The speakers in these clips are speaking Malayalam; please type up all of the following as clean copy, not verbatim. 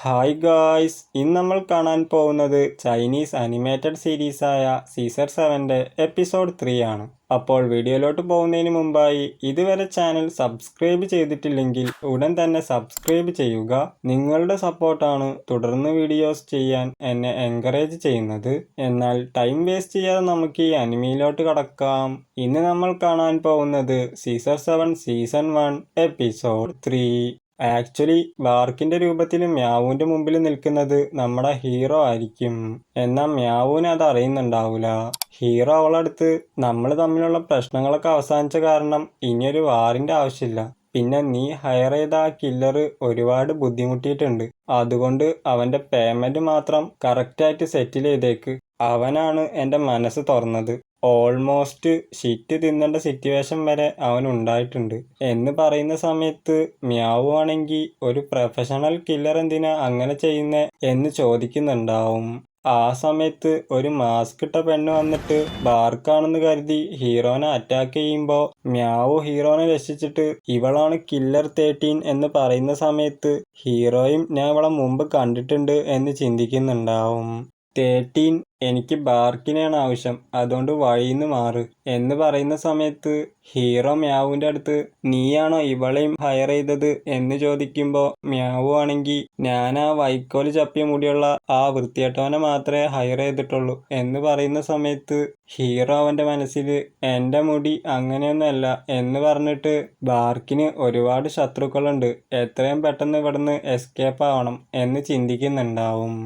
ഹായ് ഗായ്സ്, ഇന്ന് നമ്മൾ കാണാൻ പോകുന്നത് ചൈനീസ് അനിമേറ്റഡ് സീരീസായ സീസർ 7ൻ്റെ എപ്പിസോഡ് 3 ആണ്. അപ്പോൾ വീഡിയോയിലോട്ട് പോകുന്നതിന് മുമ്പായി ഇതുവരെ ചാനൽ സബ്സ്ക്രൈബ് ചെയ്തിട്ടില്ലെങ്കിൽ ഉടൻ തന്നെ സബ്സ്ക്രൈബ് ചെയ്യുക. നിങ്ങളുടെ സപ്പോർട്ടാണ് തുടർന്ന് വീഡിയോസ് ചെയ്യാൻ എന്നെ എൻകറേജ് ചെയ്യുന്നത്. എന്നാൽ ടൈം വേസ്റ്റ് ചെയ്യാതെ നമുക്ക് ഈ അനിമയിലോട്ട് കടക്കാം. ഇന്ന് നമ്മൾ കാണാൻ പോകുന്നത് സീസർ 7 സീസൺ 1 എപ്പിസോഡ് 3. ആക്ച്വലി ബാർക്കിന്റെ രൂപത്തിൽ മ്യാവുവിന്റെ മുമ്പിൽ നിൽക്കുന്നത് നമ്മുടെ ഹീറോ ആയിരിക്കും. എന്നാൽ മ്യാവുവിന് അത് അറിയുന്നുണ്ടാവില്ല. ഹീറോ അവളടുത്ത് നമ്മൾ തമ്മിലുള്ള പ്രശ്നങ്ങളൊക്കെ അവസാനിച്ച കാരണം ഇനിയൊരു വാറിന്റെ ആവശ്യമില്ല. പിന്നെ നീ ഹയർ ചെയ്ത ആ കില്ലർ ഒരുപാട് ബുദ്ധിമുട്ടിയിട്ടുണ്ട്. അതുകൊണ്ട് അവന്റെ പേയ്മെന്റ് മാത്രം കറക്റ്റായിട്ട് സെറ്റിൽ ചെയ്തേക്ക്. അവനാണ് എൻ്റെ മനസ്സ് തുറന്നത്. ഓൾമോസ്റ്റ് ഷിറ്റ് തിന്നേണ്ട സിറ്റുവേഷൻ വരെ അവനുണ്ടായിട്ടുണ്ട് എന്ന് പറയുന്ന സമയത്ത് മ്യാവു ആണെങ്കിൽ ഒരു പ്രൊഫഷണൽ കില്ലർ എന്തിനാ അങ്ങനെ ചെയ്യുന്നേ എന്ന് ചോദിക്കുന്നുണ്ടാവും. ആ സമയത്ത് ഒരു മാസ്ക് ഇട്ട പെണ്ണ് വന്നിട്ട് ബാർക്കാണെന്ന് കരുതി ഹീറോനെ അറ്റാക്ക് ചെയ്യുമ്പോൾ മ്യാവു ഹീറോനെ രക്ഷിച്ചിട്ട് ഇവളാണ് കില്ലർ 13 എന്ന് പറയുന്ന സമയത്ത് ഹീറോയും ഞാൻ ഇവളെ മുമ്പ് കണ്ടിട്ടുണ്ട് എന്ന് ചിന്തിക്കുന്നുണ്ടാവും. 13 എനിക്ക് ബാർക്കിനെയാണ് ആവശ്യം, അതുകൊണ്ട് വഴിന്ന് മാറ് എന്ന് പറയുന്ന സമയത്ത് ഹീറോ മ്യാവുവിൻ്റെ അടുത്ത് നീയാണോ ഇവളെയും ഹയർ ചെയ്തത് എന്ന് ചോദിക്കുമ്പോൾ മ്യാവു ആണെങ്കിൽ ഞാൻ ആ വൈക്കോല് ചപ്പിയ മുടിയുള്ള ആ വൃത്തികെട്ടവനെ മാത്രമേ ഹയർ ചെയ്തിട്ടുള്ളൂ എന്ന് പറയുന്ന സമയത്ത് ഹീറോ അവൻ്റെ മനസ്സിൽ എൻ്റെ മുടി അങ്ങനെയൊന്നുമല്ല എന്ന് പറഞ്ഞിട്ട് ബാർക്കിന് ഒരുപാട് ശത്രുക്കളുണ്ട്, എത്രയും പെട്ടെന്ന് ഇവിടുന്ന് എസ്കേപ്പ് ആവണം എന്ന് ചിന്തിക്കുന്നുണ്ടാവും.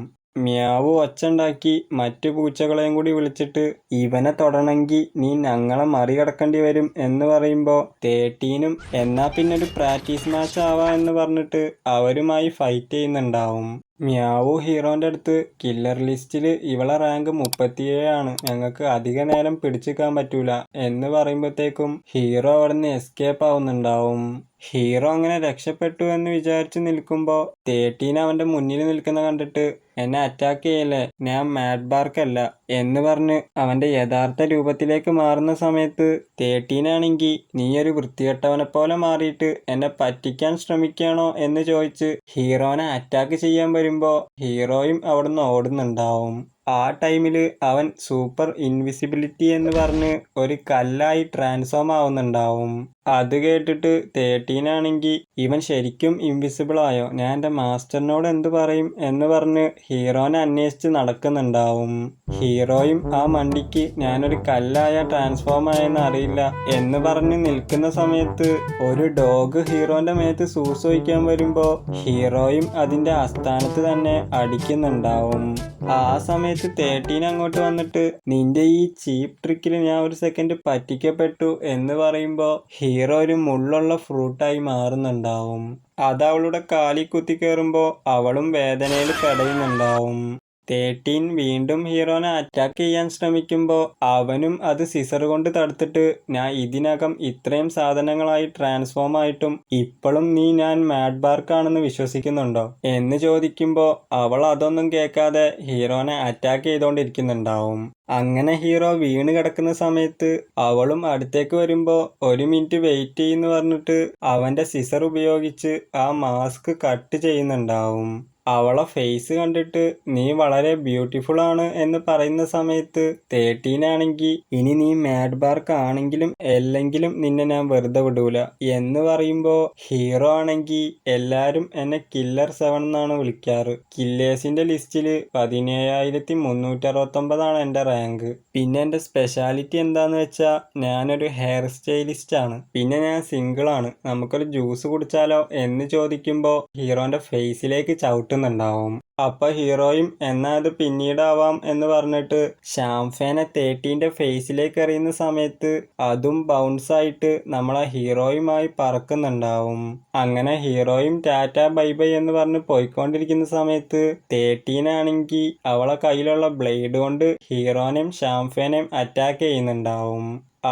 മ്യാവു ഒച്ചുണ്ടാക്കി മറ്റു പൂച്ചകളെയും കൂടി വിളിച്ചിട്ട് ഇവനെ തൊടണമെങ്കിൽ നീ ഞങ്ങളെ മറികടക്കേണ്ടി വരും എന്ന് പറയുമ്പോൾ 13ഉം എന്നാ പിന്നെ ഒരു പ്രാക്ടീസ് മാച്ച് ആവാ എന്ന് പറഞ്ഞിട്ട് അവരുമായി ഫൈറ്റ് ചെയ്യുന്നുണ്ടാവും. മ്യാവു ഹീറോൻ്റെ അടുത്ത് കില്ലർ ലിസ്റ്റിൽ ഇവളെ റാങ്ക് 37 ആണ്, ഞങ്ങൾക്ക് അധിക നേരം പിടിച്ചിക്കാൻ പറ്റൂല എന്ന് പറയുമ്പോഴത്തേക്കും ഹീറോ അവിടെ നിന്ന് എസ്കേപ്പ് ആവുന്നുണ്ടാവും. ഹീറോ അങ്ങനെ രക്ഷപ്പെട്ടു എന്ന് വിചാരിച്ചു നിൽക്കുമ്പോൾ 13 അവൻ്റെ മുന്നിൽ നിൽക്കുന്ന കണ്ടിട്ട് എന്നെ അറ്റാക്ക് ചെയ്യല്ലേ, ഞാൻ മാഡ് ബാർക്കല്ല എന്ന് പറഞ്ഞ് അവൻ്റെ യഥാർത്ഥ രൂപത്തിലേക്ക് മാറുന്ന സമയത്ത് 13 ആണെങ്കിൽ നീ ഒരു വൃത്തികെട്ടവനെ പോലെ മാറിയിട്ട് എന്നെ പറ്റിക്കാൻ ശ്രമിക്കുകയാണോ എന്ന് ചോദിച്ച് ഹീറോനെ അറ്റാക്ക് ചെയ്യാൻ വരുമ്പോൾ ഹീറോയും അവിടുന്ന് ഓടുന്നുണ്ടാവും. ആ ടൈമിൽ അവൻ സൂപ്പർ ഇൻവിസിബിലിറ്റി എന്ന് പറഞ്ഞ് ഒരു കല്ലായി ട്രാൻസ്ഫോം ആവുന്നുണ്ടാവും. അത് കേട്ടിട്ട് 13 ആണെങ്കിൽ ഇവൻ ശരിക്കും ഇൻവിസിബിൾ ആയോ, ഞാൻ എൻ്റെ മാസ്റ്ററിനോട് എന്ത് പറയും എന്ന് പറഞ്ഞ് ഹീറോനെ അന്വേഷിച്ച് നടക്കുന്നുണ്ടാവും. ഹീറോയും ആ മണ്ടിക്ക് ഞാനൊരു കല്ലായ ട്രാൻസ്ഫോം ആയെന്ന് അറിയില്ല എന്ന് പറഞ്ഞ് നിൽക്കുന്ന സമയത്ത് ഒരു ഡോഗ് ഹീറോന്റെ മേത്ത് സൂസോയിക്കാൻ വരുമ്പോൾ ഹീറോയും അതിന്റെ ആസ്ഥാനത്ത് തന്നെ അടിക്കുന്നുണ്ടാവും. ആ സമയത്ത് 13 അങ്ങോട്ട് വന്നിട്ട് നിന്റെ ഈ ചീപ്പ് ട്രിക്കിൽ ഞാൻ ഒരു സെക്കൻഡ് പറ്റിക്കപ്പെട്ടു എന്ന് പറയുമ്പോൾ ഹീറോ ഒരു മുള്ളുള്ള ഫ്രൂട്ടായി മാറുന്നുണ്ടാവും. അത് അവളുടെ കാലിൽ കുത്തി കയറുമ്പോൾ അവളും വേദനയിൽ കടയുന്നുണ്ടാവും. 13 വീണ്ടും ഹീറോനെ അറ്റാക്ക് ചെയ്യാൻ ശ്രമിക്കുമ്പോൾ അവനും അത് സിസർ കൊണ്ട് തടുത്തിട്ട് ഞാൻ ഇതിനകം ഇത്രയും സാധനങ്ങളായി ട്രാൻസ്ഫോം ആയിട്ടും ഇപ്പോഴും നീ ഞാൻ മാഡ് ബാർക്കാണെന്ന് വിശ്വസിക്കുന്നുണ്ടോ എന്ന് ചോദിക്കുമ്പോൾ അവൾ അതൊന്നും കേൾക്കാതെ ഹീറോനെ അറ്റാക്ക് ചെയ്തുകൊണ്ടിരിക്കുന്നുണ്ടാവും. അങ്ങനെ ഹീറോ വീണ് കിടക്കുന്ന സമയത്ത് അവളും അടുത്തേക്ക് വരുമ്പോൾ 1 മിനിറ്റ് വെയിറ്റ് ചെയ്യുന്നു പറഞ്ഞിട്ട് അവൻ്റെ സിസർ ഉപയോഗിച്ച് ആ മാസ്ക് കട്ട് ചെയ്യുന്നുണ്ടാവും. അവളെ ഫേസ് കണ്ടിട്ട് നീ വളരെ ബ്യൂട്ടിഫുൾ ആണ് എന്ന് പറയുന്ന സമയത്ത് 13 ആണെങ്കിൽ ഇനി നീ മാഡ് ബാർക്ക് ആണെങ്കിലും അല്ലെങ്കിലും നിന്നെ ഞാൻ വെറുതെ വിടൂല എന്ന് പറയുമ്പോൾ ഹീറോ ആണെങ്കിൽ എല്ലാരും എന്നെ കില്ലർ 7 എന്നാണ് വിളിക്കാറ്, കില്ലേഴ്സിന്റെ ലിസ്റ്റിൽ 17,369 ആണ് എൻ്റെ റാങ്ക്. പിന്നെ എൻ്റെ സ്പെഷ്യാലിറ്റി എന്താന്ന് വെച്ചാൽ ഞാനൊരു ഹെയർ സ്റ്റൈലിസ്റ്റ് ആണ്, പിന്നെ ഞാൻ സിംഗിൾ ആണ്, നമുക്കൊരു ജ്യൂസ് കുടിച്ചാലോ എന്ന് ചോദിക്കുമ്പോൾ ഹീറോന്റെ ഫേസിലേക്ക് ചവിട്ടുന്നുണ്ടാവും. അപ്പൊ ഹീറോയും എന്നാ അത് പിന്നീടാവാം എന്ന് പറഞ്ഞിട്ട് ഷാംഫേനെ 13ന്റെ ഫേസിലേക്ക് എറിയുന്ന സമയത്ത് അതും ബൗൺസ് ആയിട്ട് നമ്മളെ ഹീറോയുമായി പറക്കുന്നുണ്ടാവും. അങ്ങനെ ഹീറോയും ടാറ്റ ബൈ ബൈ എന്ന് പറഞ്ഞ് പോയിക്കൊണ്ടിരിക്കുന്ന സമയത്ത് 13 ആണെങ്കിൽ അവളെ കയ്യിലുള്ള ബ്ലേഡ് കൊണ്ട് ഹീറോനെയും ഷാംഫേനെയും അറ്റാക്ക് ചെയ്യുന്നുണ്ടാവും.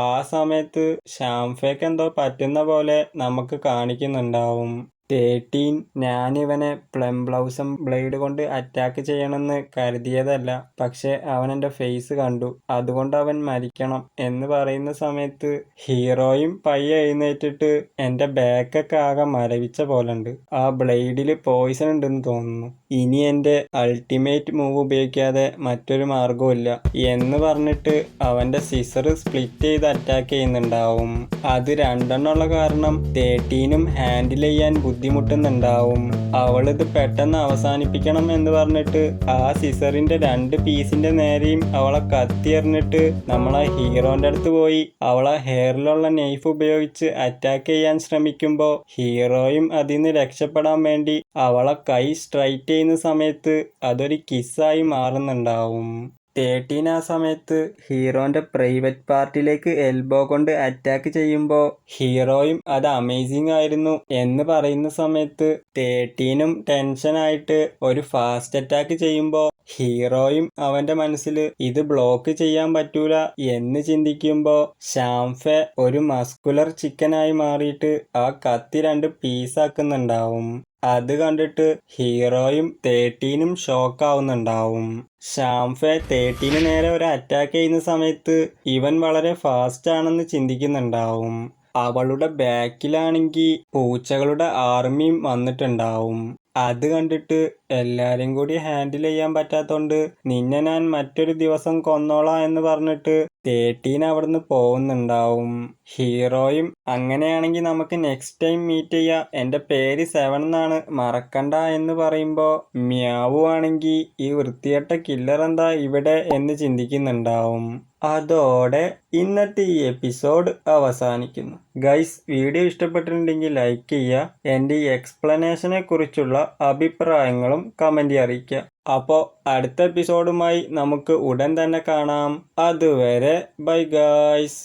ആ സമയത്ത് ഷാംഫേക്ക് എന്തോ പറ്റുന്ന പോലെ നമുക്ക് കാണിക്കുന്നുണ്ടാവും. 13 ഞാനിവനെ പ്ലം ബ്ലൗസം ബ്ലേഡ് കൊണ്ട് അറ്റാക്ക് ചെയ്യണമെന്ന് കരുതിയതല്ല, പക്ഷെ അവൻ എൻ്റെ ഫേസ് കണ്ടു, അതുകൊണ്ട് അവൻ മരിക്കണം എന്ന് പറയുന്ന സമയത്ത് ഹീറോയും പയ്യെ എഴുന്നേറ്റിട്ട് എൻ്റെ ബാക്കൊക്കെ ആകെ മരവിച്ച പോലുണ്ട്, ആ ബ്ലേഡിൽ പോയിസൺ ഉണ്ടെന്ന് തോന്നുന്നു. ഇനി എൻ്റെ അൾട്ടിമേറ്റ് മൂവ് ഉപയോഗിക്കാതെ മറ്റൊരു മാർഗവുമില്ല എന്ന് പറഞ്ഞിട്ട് അവൻ്റെ സിസർ സ്പ്ലിറ്റ് ചെയ്ത് അറ്റാക്ക് ചെയ്യുന്നുണ്ടാവും. അത് രണ്ടെണ്ണമുള്ള കാരണം 13-നും ഹാൻഡിൽ ചെയ്യാൻ ബുദ്ധിമുട്ടുന്നുണ്ടാവും. അവളിത് പെട്ടെന്ന് അവസാനിപ്പിക്കണം എന്ന് പറഞ്ഞിട്ട് ആ സിസറിന്റെ 2 പീസിന്റെ നേരെയും അവളെ കത്തി എറിഞ്ഞിട്ട് നമ്മളെ ഹീറോന്റെ അടുത്ത് പോയി അവളെ ഹെയറിലുള്ള നൈഫ് ഉപയോഗിച്ച് അറ്റാക്ക് ചെയ്യാൻ ശ്രമിക്കുമ്പോൾ ഹീറോയും അതിൽ നിന്ന് രക്ഷപ്പെടാൻ വേണ്ടി അവളെ കൈ സ്ട്രൈറ്റ് ചെയ്യുന്ന സമയത്ത് അതൊരു കിസ്സായി മാറുന്നുണ്ടാവും. 13 ആ സമയത്ത് ഹീറോന്റെ പ്രൈവറ്റ് പാർട്ടിലേക്ക് എൽബോ കൊണ്ട് അറ്റാക്ക് ചെയ്യുമ്പോൾ ഹീറോയും അത് അമേസിംഗ് ആയിരുന്നു എന്ന് പറയുന്ന സമയത്ത് 13-നും ടെൻഷനായിട്ട് ഒരു ഫാസ്റ്റ് അറ്റാക്ക് ചെയ്യുമ്പോൾ ഹീറോയും അവന്റെ മനസ്സിൽ ഇത് ബ്ലോക്ക് ചെയ്യാൻ പറ്റൂല എന്ന് ചിന്തിക്കുമ്പോൾ ഷാംഫെ ഒരു മസ്കുലർ ചിക്കനായി മാറിയിട്ട് ആ കത്തി 2 പീസാക്കുന്നുണ്ടാവും. അത് കണ്ടിട്ട് ഹീറോയും 13-നും ഷോക്കാവുന്നുണ്ടാവും. ഷാംഫെ 13-ന് നേരെ ഒരു അറ്റാക്ക് ചെയ്യുന്ന സമയത്ത് ഇവൻ വളരെ ഫാസ്റ്റ് ആണെന്ന് ചിന്തിക്കുന്നുണ്ടാവും. അവളുടെ ബാക്കിലാണെങ്കിൽ പൂച്ചകളുടെ ആർമിയും വന്നിട്ടുണ്ടാവും. അത് കണ്ടിട്ട് എല്ലാരും കൂടി ഹാൻഡിൽ ചെയ്യാൻ പറ്റാത്തോണ്ട് നിന്നെ ഞാൻ മറ്റൊരു ദിവസം കൊന്നോളാം എന്ന് പറഞ്ഞിട്ട് 13 അവിടുന്ന് പോകുന്നുണ്ടാവും. ഹീറോയും അങ്ങനെയാണെങ്കിൽ നമുക്ക് നെക്സ്റ്റ് ടൈം മീറ്റ് ചെയ്യാം, എൻ്റെ പേര് 7 എന്നാണ്, മറക്കണ്ട എന്ന് പറയുമ്പോൾ മ്യാവു ആണെങ്കിൽ ഈ വൃത്തികെട്ട കില്ലർ എന്താ ഇവിടെ എന്ന് ചിന്തിക്കുന്നുണ്ടാവും. അതോടെ ഇന്നത്തെ ഈ എപ്പിസോഡ് അവസാനിക്കുന്നു. ഗൈസ്, വീഡിയോ ഇഷ്ടപ്പെട്ടിട്ടുണ്ടെങ്കിൽ ലൈക്ക് ചെയ്യുക. എൻ്റെ ഈ എക്സ്പ്ലനേഷനെ കുറിച്ചുള്ള അഭിപ്രായങ്ങളും കമൻറ്റ് അറിയിക്കുക. അപ്പോൾ അടുത്ത എപ്പിസോഡുമായി നമുക്ക് ഉടൻ തന്നെ കാണാം. അതുവരെ ബൈ ഗൈസ്.